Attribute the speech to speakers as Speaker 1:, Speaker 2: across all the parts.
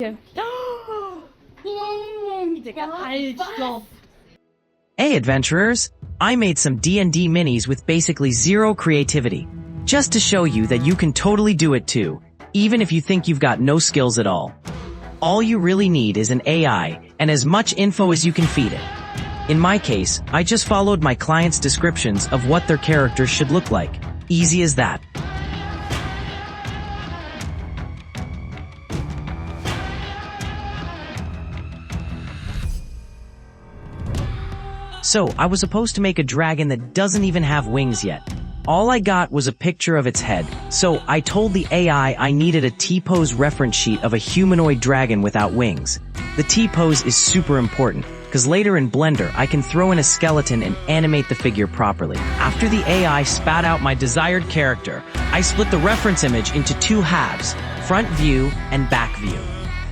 Speaker 1: Hey adventurers! I made some D&D minis with basically zero creativity, just to show you that you can totally do it too, even if you think you've got no skills at all. All you really need is an AI and as much info as you can feed it. In my case, I just followed my clients' descriptions of what their characters should look like. Easy as that. So, I was supposed to make a dragon that doesn't even have wings yet. All I got was a picture of its head, so I told the AI I needed a T-pose reference sheet of a humanoid dragon without wings. The T-pose is super important, because later in Blender I can throw in a skeleton and animate the figure properly. After the AI spat out my desired character, I split the reference image into two halves, front view and back view.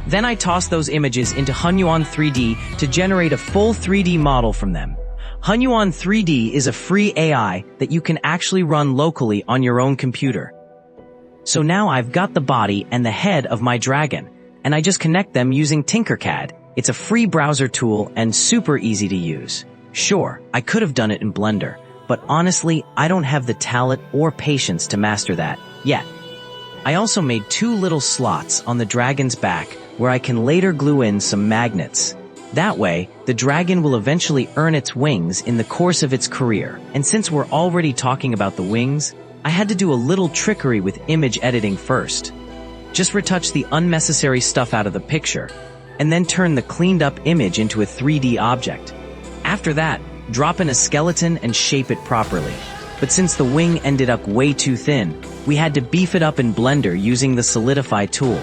Speaker 1: Then I tossed those images into Hunyuan 3D to generate a full 3D model from them. Hunyuan 3D is a free AI that you can actually run locally on your own computer. So now I've got the body and the head of my dragon, and I just connect them using TinkerCAD. It's a free browser tool and super easy to use. Sure, I could have done it in Blender, but honestly, I don't have the talent or patience to master that yet. I also made two little slots on the dragon's back where I can later glue in some magnets. That way, the dragon will eventually earn its wings in the course of its career. And since we're already talking about the wings, I had to do a little trickery with image editing first. Just retouch the unnecessary stuff out of the picture, and then turn the cleaned up image into a 3D object. After that, drop in a skeleton and shape it properly. But since the wing ended up way too thin, we had to beef it up in Blender using the Solidify tool.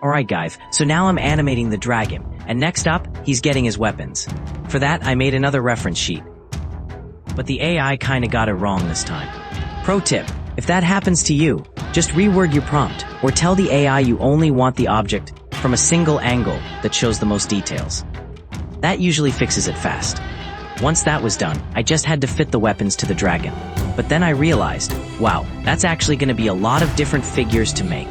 Speaker 1: Alright guys, so now I'm animating the dragon, and next up, he's getting his weapons. For that, I made another reference sheet. But the AI kinda got it wrong this time. Pro tip, if that happens to you, just reword your prompt, or tell the AI you only want the object from a single angle that shows the most details. That usually fixes it fast. Once that was done, I just had to fit the weapons to the dragon. But then I realized, wow, that's actually gonna be a lot of different figures to make.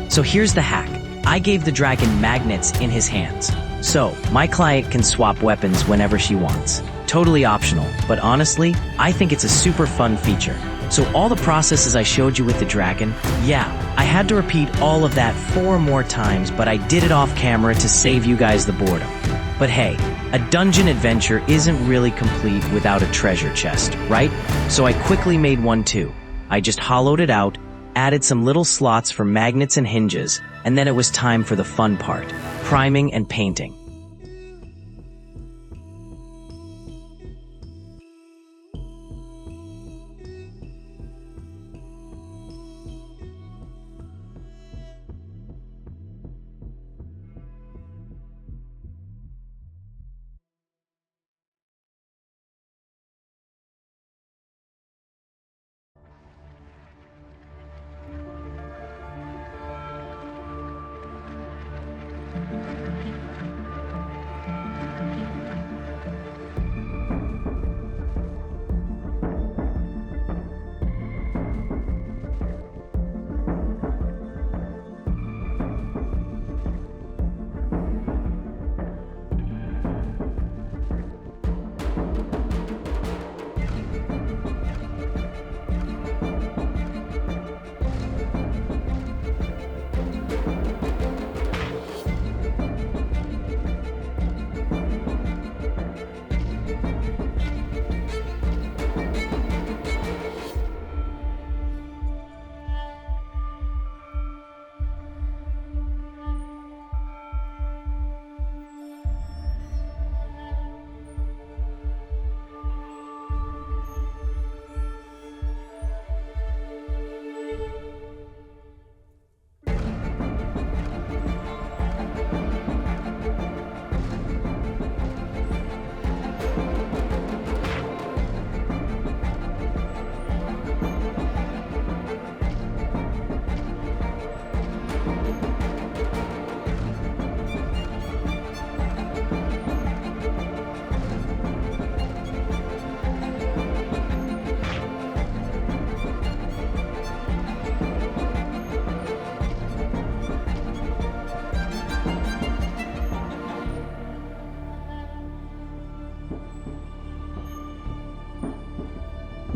Speaker 1: So here's the hack. I gave the dragon magnets in his hands. So, my client can swap weapons whenever she wants. Totally optional, but honestly, I think it's a super fun feature. So all the processes I showed you with the dragon, yeah, I had to repeat all of that 4 more times, but I did it off camera to save you guys the boredom. But hey, a dungeon adventure isn't really complete without a treasure chest, right? So I quickly made one too. I just hollowed it out, added some little slots for magnets and hinges, and then it was time for the fun part, priming and painting.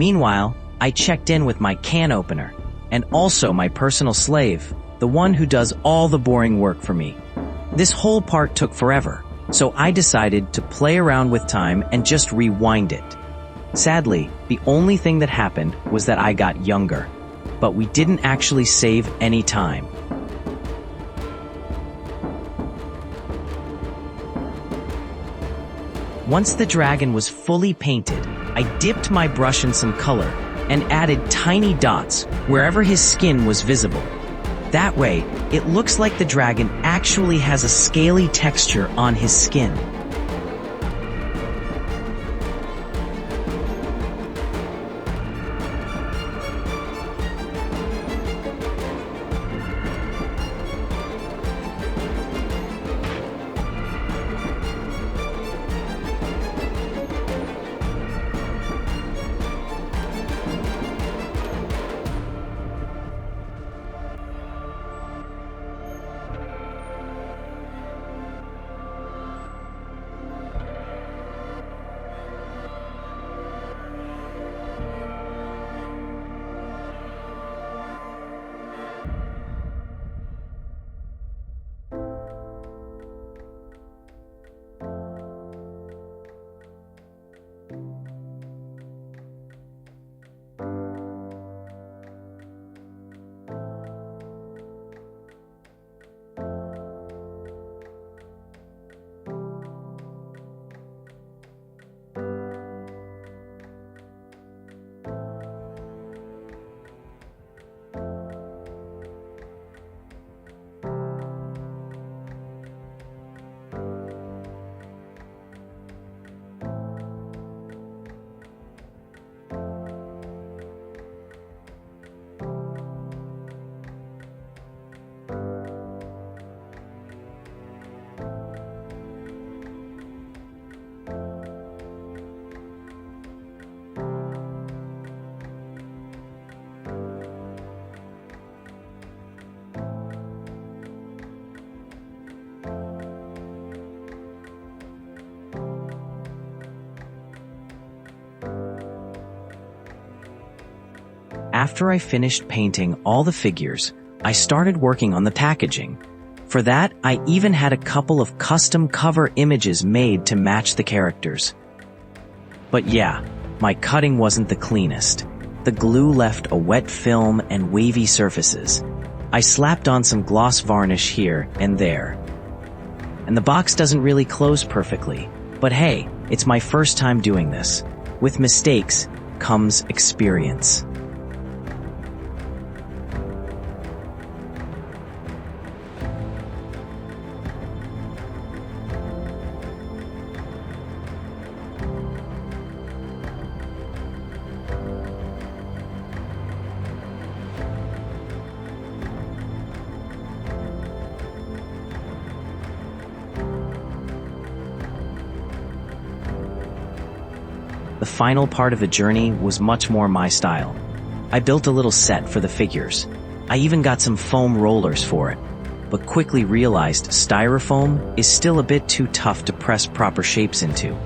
Speaker 1: Meanwhile, I checked in with my can opener, and also my personal slave, the one who does all the boring work for me. This whole part took forever, so I decided to play around with time and just rewind it. Sadly, the only thing that happened was that I got younger, but we didn't actually save any time. Once the dragon was fully painted, I dipped my brush in some color and added tiny dots wherever his skin was visible. That way, it looks like the dragon actually has a scaly texture on his skin. After I finished painting all the figures, I started working on the packaging. For that, I even had a couple of custom cover images made to match the characters. But yeah, my cutting wasn't the cleanest. The glue left a wet film and wavy surfaces. I slapped on some gloss varnish here and there. And the box doesn't really close perfectly. But hey, it's my first time doing this. With mistakes comes experience. The final part of the journey was much more my style. I built a little set for the figures. I even got some foam rollers for it, but quickly realized styrofoam is still a bit too tough to press proper shapes into.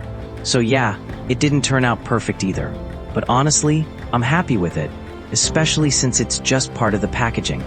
Speaker 1: So yeah, it didn't turn out perfect either. But honestly, I'm happy with it, especially since it's just part of the packaging.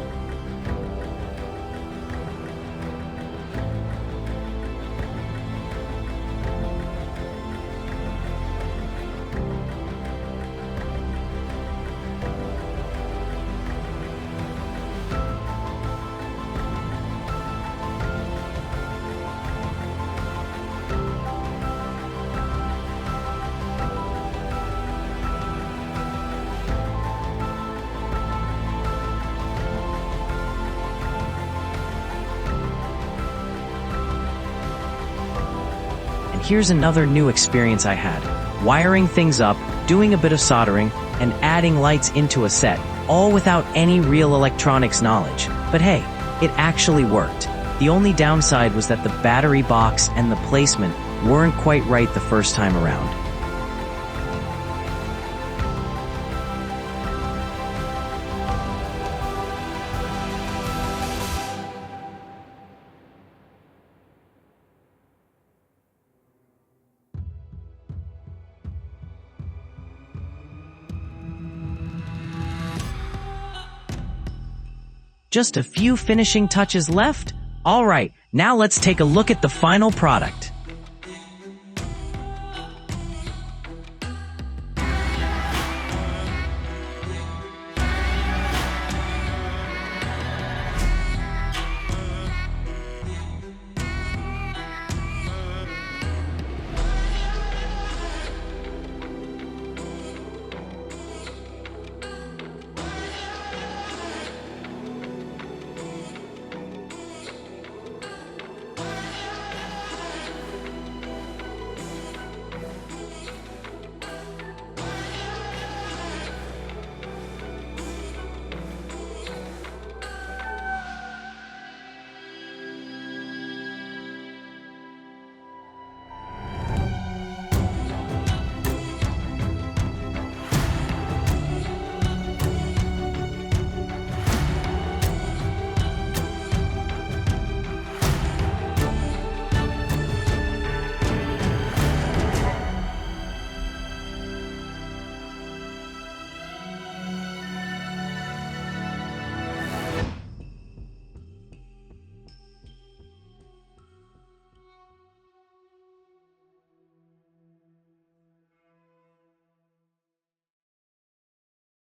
Speaker 1: Here's another new experience I had. Wiring things up, doing a bit of soldering, and adding lights into a set, all without any real electronics knowledge. But hey, it actually worked. The only downside was that the battery box and the placement weren't quite right the first time around. Just a few finishing touches left. Alright, now let's take a look at the final product.